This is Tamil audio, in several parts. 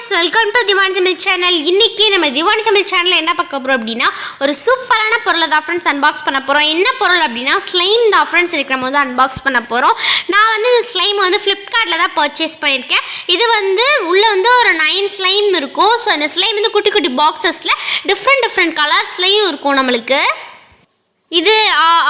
friends, welcome to Divani Tamil channel. இன்னைக்கு நம்ம Divani Tamil channel என்ன பார்க்க போறோம் அப்படினா ஒரு சூப்பரான பொருளை தான் friends unbox பண்ண போறோம். என்ன பொருள் அப்படினா ஸ்லைம் தான் friends நம்ம வந்து unbox பண்ண போறோம். நான் வந்து இந்த ஸ்லைம் வந்து Flipkartல தான் purchase பண்ணிருக்கேன். இது வந்து உள்ள வந்து ஒரு 9 ஸ்லைம் இருக்கும். சோ இந்த ஸ்லைம் வந்து குட்டி குட்டி பாக்ஸஸ்ல டிஃபரண்ட் கலர்ஸ்லயும் இருக்கும் நமக்கு. இது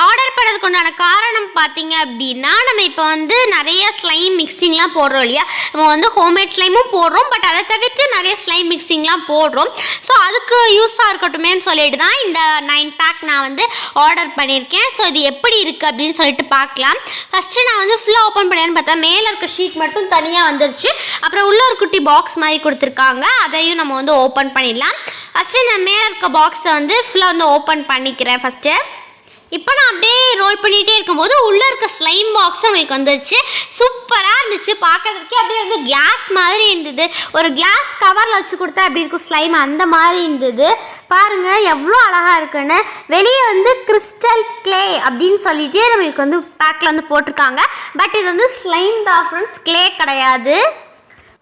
ஆர்டர் பண்ணதுக்கு உண்டான காரணம் பார்த்தீங்க அப்படின்னா நம்ம இப்போ வந்து நிறைய ஸ்லைம் மிக்சிங்லாம் போடுறோம் இல்லையா, நம்ம வந்து ஹோம்மேட் ஸ்லைமும் போடுறோம், பட் அதை தவிர்த்து நிறைய ஸ்லைம் மிக்சிங்லாம் போடுறோம். ஸோ அதுக்கு யூஸாக இருக்கட்டுமேன்னு சொல்லிட்டு தான் இந்த 9 பேக் நான் வந்து ஆர்டர் பண்ணியிருக்கேன். ஸோ இது எப்படி இருக்குது அப்படின்னு சொல்லிட்டு பார்க்கலாம். ஃபஸ்ட்டு நான் வந்து ஃபுல்லாக ஓப்பன் பண்ணலான்னு பார்த்தா மேலே இருக்க ஷீட் மட்டும் தனியாக வந்துருச்சு. அப்புறம் உள்ள ஒரு குட்டி பாக்ஸ் மாதிரி கொடுத்துருக்காங்க, அதையும் நம்ம வந்து ஓப்பன் பண்ணிடலாம். ஃபஸ்ட்டு இந்த மேலே இருக்க பாக்ஸை வந்து ஃபுல்லாக வந்து ஓப்பன் பண்ணிக்கிறேன் ஃபஸ்ட்டு. இப்போ நான் அப்படியே ரோல் பண்ணிகிட்டே இருக்கும்போது உள்ளே இருக்க ஸ்லைம் பாக்ஸ் நம்மளுக்கு வந்துருச்சு. சூப்பராக இருந்துச்சு பார்க்குறதுக்கே. அப்படியே வந்து கிளாஸ் மாதிரி இருந்தது. ஒரு கிளாஸ் கவரில் வச்சு கொடுத்தா அப்படி இருக்கும் ஸ்லைம், அந்த மாதிரி இருந்தது. பாருங்கள் எவ்வளோ அழகாக இருக்குன்னு. வெளியே வந்து கிறிஸ்டல் கிளே அப்படின்னு சொல்லிட்டு நம்மளுக்கு வந்து பேக்கில் வந்து போட்டிருக்காங்க. பட் இது வந்து ஸ்லைம் தான் ஃப்ரெண்ட்ஸ், கிளே கிடையாது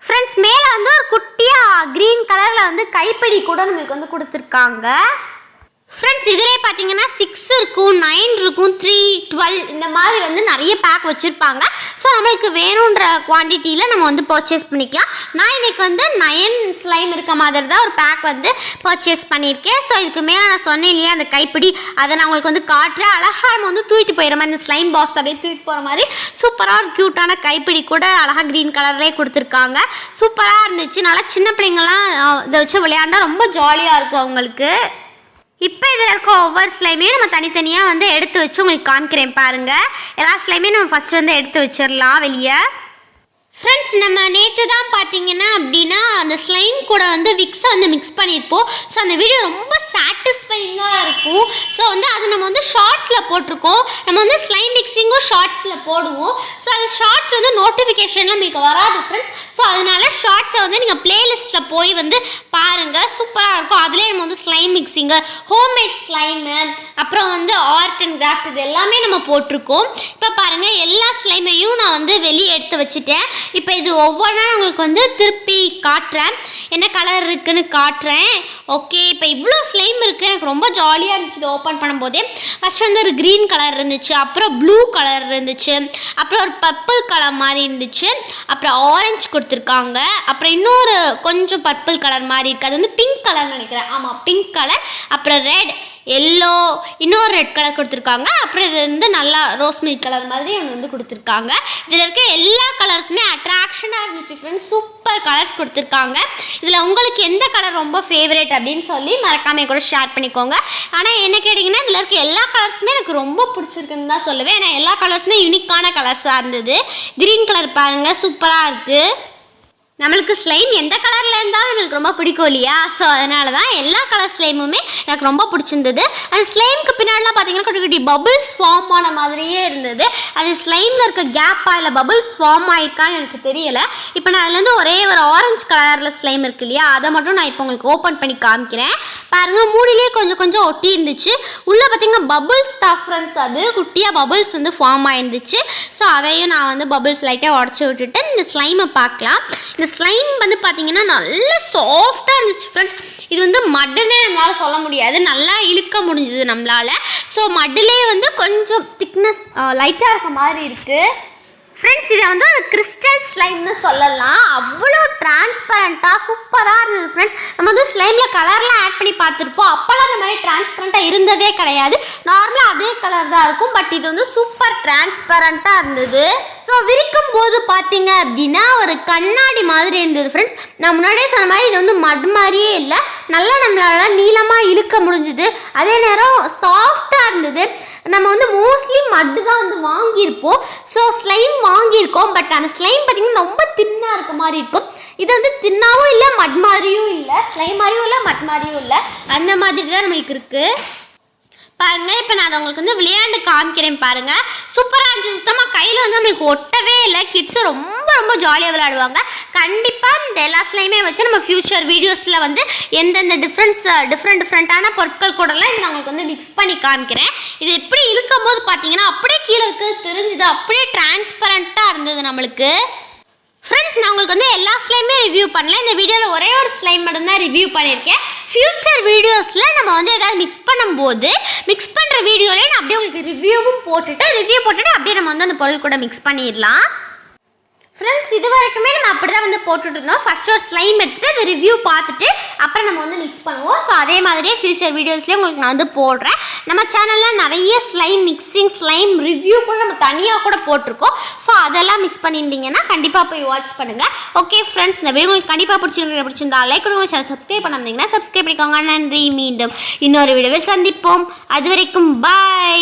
ஃப்ரெண்ட்ஸ். மேலே வந்து ஒரு குட்டியாக க்ரீன் கலரில் வந்து கைப்பிடி கூட நம்மளுக்கு வந்து கொடுத்துருக்காங்க ஃப்ரெண்ட்ஸ். இதிலே பார்த்தீங்கன்னா 6 இருக்கும், 9 இருக்கும், 3, 12 இந்த மாதிரி வந்து நிறைய பேக் வச்சுருப்பாங்க. ஸோ நம்மளுக்கு வேணுன்ற குவான்டிட்டியில் நம்ம வந்து பர்ச்சேஸ் பண்ணிக்கலாம். நான் இன்றைக்கி வந்து 9 ஸ்லைம் இருக்க மாதிரி தான் ஒரு பேக் வந்து பர்ச்சேஸ் பண்ணியிருக்கேன். ஸோ இதுக்கு மேலே நான் சொன்னேன் இல்லையா அந்த கைப்பிடி, அதை நான் உங்களுக்கு வந்து காட்டுறேன். அழகாக நம்ம வந்து தூக்கிட்டு போயிடுற மாதிரி இந்த ஸ்லைம் பாக்ஸ் அப்படியே தூக்கிட்டு போகிற மாதிரி சூப்பராக க்யூட்டான கைப்பிடி கூட அழகாக க்ரீன் கலர்லேயே கொடுத்துருக்காங்க. சூப்பராக இருந்துச்சு. நல்லா சின்ன பிள்ளைங்கள்லாம் இதை வச்சு விளையாண்டா ரொம்ப ஜாலியாக இருக்கும் அவங்களுக்கு. இப்போ இதில் இருக்க ஒவ்வொரு ஸ்லைமையும் நம்ம தனித்தனியாக வந்து எடுத்து வச்சு உங்களுக்கு காமிக்கிறேன் பாருங்கள். எல்லா ஸ்லைமையும் நம்ம ஃபஸ்ட்டு வந்து எடுத்து வச்சிடலாம் வெளியே ஃப்ரெண்ட்ஸ். நம்ம நேற்று தான் பார்த்தீங்கன்னா அப்படின்னா அந்த ஸ்லைம் கூட வந்து விக்ஸை வந்து மிக்ஸ் பண்ணியிருப்போம். ஸோ அந்த வீடியோ ரொம்ப சாட்டிஸ்ஃபைங்காக இருக்கும். ஸோ வந்து அது நம்ம வந்து ஷார்ட்ஸில் போட்டிருக்கோம். நம்ம வந்து ஸ்லைம் மிக்ஸிங்கும் ஷார்ட்ஸில் போடுவோம். ஸோ அது ஷார்ட்ஸ் வந்து நோட்டிஃபிகேஷன்லாம் உங்களுக்கு வராது ஃப்ரெண்ட்ஸ். ஸோ அதனால ஷார்ட்ஸை வந்து நீங்கள் ப்ளேலிஸ்ட்டில் போய் வந்து பாருங்கள், சூப்பராக இருக்கும். அதிலே நம்ம வந்து ஸ்லைம் மிக்ஸிங்கு, ஹோம்மேட் ஸ்லைமு, அப்புறம் வந்து ஆர்ட் அண்ட் கிராஃப்ட் இது எல்லாமே நம்ம போட்டிருக்கோம். இப்போ பாருங்கள் எல்லா ஸ்லைமையும் நான் வந்து வெளியே எடுத்து வச்சுட்டேன். இப்போ இது ஒவ்வொன்றா உங்களுக்கு வந்து திருப்பி காட்டுறேன், என்ன கலர் இருக்குதுன்னு காட்டுறேன். ஓகே, இப்போ இவ்வளோ ஸ்லைம் இருக்குது. எனக்கு ரொம்ப ஜாலியாக இருந்துச்சு இதை ஓப்பன் பண்ணும்போதே. ஃபஸ்ட் வந்து ஒரு க்ரீன் கலர் இருந்துச்சு, அப்புறம் ப்ளூ கலர் இருந்துச்சு, அப்புறம் ஒரு பர்பிள் கலர் மாதிரி இருந்துச்சு, அப்புறம் ஆரஞ்சு கொடுத்துருக்காங்க, அப்புறம் இன்னொரு கொஞ்சம் பர்பிள் கலர் மாதிரி இருக்குது, அது வந்து பிங்க் கலர் நினைக்கிறேன். ஆமாம், பிங்க் கலர், அப்புறம் ரெட், எல்லோ, இன்னொரு ரெட் கலர் கொடுத்துருக்காங்க, அப்புறம் இது வந்து நல்லா ரோஸ் மில்க் கலர் மாதிரி ஒன்று வந்து கொடுத்துருக்காங்க. இதில் இருக்க எல்லா கலர்ஸுமே அட்ராக்ஷனாக இருந்துச்சு ஃப்ரெண்ட்ஸ். சூப்பர் கலர்ஸ் கொடுத்துருக்காங்க. இதில் உங்களுக்கு எந்த கலர் ரொம்ப ஃபேவரேட் அப்படின்னு சொல்லி மறக்காமல் கூட ஷேர் பண்ணிக்கோங்க. ஆனால் என்ன கேட்டிங்கன்னா இதில் இருக்க எல்லா கலர்ஸுமே எனக்கு ரொம்ப பிடிச்சிருக்குன்னு தான் சொல்லுவேன். ஏன்னா எல்லா கலர்ஸுமே யூனிக்கான கலர்ஸாக இருந்தது. க்ரீன் கலர் பாருங்கள் சூப்பராக இருக்குது. நம்மளுக்கு ஸ்லைம் எந்த கலரில் இருந்தாலும் நம்மளுக்கு ரொம்ப பிடிக்கும் இல்லையா. ஸோ அதனால தான் எல்லா கலர் ஸ்லைமுமே எனக்கு ரொம்ப பிடிச்சிருந்தது. அந்த ஸ்லைமுக்கு பின்னாடிலாம் பார்த்தீங்கன்னா குட்டி குட்டி பபுள்ஸ் ஃபார்ம் ஆன மாதிரியே இருந்தது. அது ஸ்லைமில் இருக்க கேப்பாக இல்லை பபுள்ஸ் ஃபார்ம் ஆகிருக்கான்னு எனக்கு தெரியலை. இப்போ நான் அதுலேருந்து ஒரே ஒரு ஆரஞ்சு கலரில் ஸ்லைம் இருக்குது இல்லையா, அதை மட்டும் நான் இப்போ உங்களுக்கு ஓப்பன் பண்ணி காமிக்கிறேன் பாருங்கள். மூடிலேயே கொஞ்சம் கொஞ்சம் ஒட்டி இருந்துச்சு. உள்ளே பார்த்தீங்கன்னா பபுள்ஸ் தான் ஃப்ரெண்ட்ஸ், அது குட்டியாக பபுள்ஸ் வந்து ஃபார்ம் ஆகிருந்துச்சு. ஸோ அதையும் நான் வந்து பபுள்ஸ் லைட்டாக உடச்சி விட்டுட்டு இந்த ஸ்லைமை பார்க்கலாம். இந்த ஸ்லைம் வந்து பார்த்தீங்கன்னா நல்லா சாஃப்டாக இருந்துச்சு ஃப்ரெண்ட்ஸ். இது வந்து மட்டுன்னே நம்மளால் சொல்ல முடியாது, நல்லா இழுக்க முடிஞ்சது நம்மளால். ஸோ மட்டிலே வந்து கொஞ்சம் திக்னஸ் லைட்டாக இருக்க மாதிரி இருக்குது ஃப்ரெண்ட்ஸ். இதை வந்து ஒரு கிறிஸ்டல் ஸ்லைம்னு சொல்லலாம். அவ்வளோ டிரான்ஸ்பரண்ட்டாக சூப்பராக இருந்தது ஃப்ரெண்ட்ஸ். நம்ம வந்து ஸ்லைமில் கலர்லாம் ஆட் பண்ணி பார்த்துருப்போம், அப்போல்லாம் அந்த மாதிரி டிரான்ஸ்பரண்ட்டாக இருந்ததே கிடையாது. நார்மலாக அதே கலர் தான் இருக்கும், பட் இது வந்து சூப்பர் டிரான்ஸ்பரண்ட்டாக இருந்தது. ஸோ விரிக்கும் போது பார்த்தீங்க அப்படின்னா ஒரு கண்ணாடி மாதிரி இருந்தது ஃப்ரெண்ட்ஸ். நான் முன்னாடியே சொன்ன மாதிரி இது வந்து மட் மாதிரியே இல்லை, நல்லா நம்மளால் நீளமாக இழுக்க முடிஞ்சுது. அதே நேரம் சாஃப்டாக இருந்தது. நம்ம வந்து மோஸ்ட்லி மட்டு தான் வந்து வாங்கியிருப்போம். ஸோ ஸ்லைம் வாங்கியிருக்கோம், பட் அந்த ஸ்லைம் பார்த்திங்கன்னா ரொம்ப தின்னாக இருக்க மாதிரி இருக்கும். இது வந்து தின்னாவும் இல்லை, மட் மாதிரியும் இல்லை, ஸ்லைம் மாதிரியும் இல்லை, மட் மாதிரியும் இல்லை, அந்த மாதிரி தான் நம்மளுக்கு இருக்குது பாருங்கள். இப்போ நான் அதை உங்களுக்கு வந்து விளையாண்டு காமிக்கிறேன் பாருங்கள். சூப்பராக இருந்துச்சு. சுத்தமாக கையில் வந்து நம்மளுக்கு ஒட்டவே இல்லை. கிட்ஸு ரொம்ப ரொம்ப ஜாலியாக விளையாடுவாங்க. கண்டிப்பாக இந்த எல்லா ஸ்லைமே வச்சு நம்ம ஃப்யூச்சர் வீடியோஸில் வந்து எந்தெந்த டிஃப்ரெண்ட்டான பொருட்கள் கூடலாம் இது நான் உங்களுக்கு வந்து மிக்ஸ் பண்ணி காமிக்கிறேன். இது எப்படி இழுக்கும் போது பார்த்தீங்கன்னா அப்படியே கீழே இருக்குது தெரிஞ்சுது, அப்படியே டிரான்ஸ்பரண்ட்டாக இருந்தது நம்மளுக்கு. ஃப்ரெண்ட்ஸ் நான் உங்களுக்கு வந்து எல்லா ஸ்லைமே ரிவ்யூ பண்ணல. இந்த வீடியோவில் ஒரே ஒரு ஸ்லைம் மட்டும்தான் ரிவ்யூ பண்ணியிருக்கேன். ஃபியூச்சர் வீடியோஸில் நம்ம வந்து ஏதாவது மிக்ஸ் பண்ணும்போது மிக்ஸ் பண்ணுற வீடியோலேயே நான் அப்படியே உங்களுக்கு ரிவ்யூ போட்டுட்டு அப்படியே நம்ம வந்து அந்த பொருள் கூட மிக்ஸ் பண்ணிடலாம். ஃப்ரெண்ட்ஸ் இது வரைக்குமே நம்ம அப்படி தான் வந்து போட்டுட்டு இருந்தோம். ஃபஸ்ட்டு ஒரு ஸ்லைம் எடுத்துகிட்டு அதை ரிவ்யூ பார்த்துட்டு அப்புறம் நம்ம வந்து மிக்ஸ் பண்ணுவோம். ஸோ அதே மாதிரியே ஃபியூச்சர் வீடியோஸ்லேயும் உங்களுக்கு நான் வந்து போடுறேன். நம்ம சேனலில் நிறைய ஸ்லைம் மிக்சிங் ஸ்லைம் ரிவ்யூ கூட நம்ம தனியாக கூட போட்டிருக்கோம். ஸோ அதெல்லாம் மிக்ஸ் பண்ணியிருந்தீங்கன்னா கண்டிப்பாக போய் வாட்ச் பண்ணுங்கள். ஓகே ஃப்ரெண்ட்ஸ், இந்த வீடியோ உங்களுக்கு கண்டிப்பாக பிடிச்சிருந்தா லைக் கொடுங்க. சேனல் சப்ஸ்கிரைப் பண்ணாமல் சப்ஸ்கிரைப் பண்ணிக்கோங்க. நன்றி. மீண்டும் இன்னொரு வீடியோவில் சந்திப்போம். அது வரைக்கும் பாய்.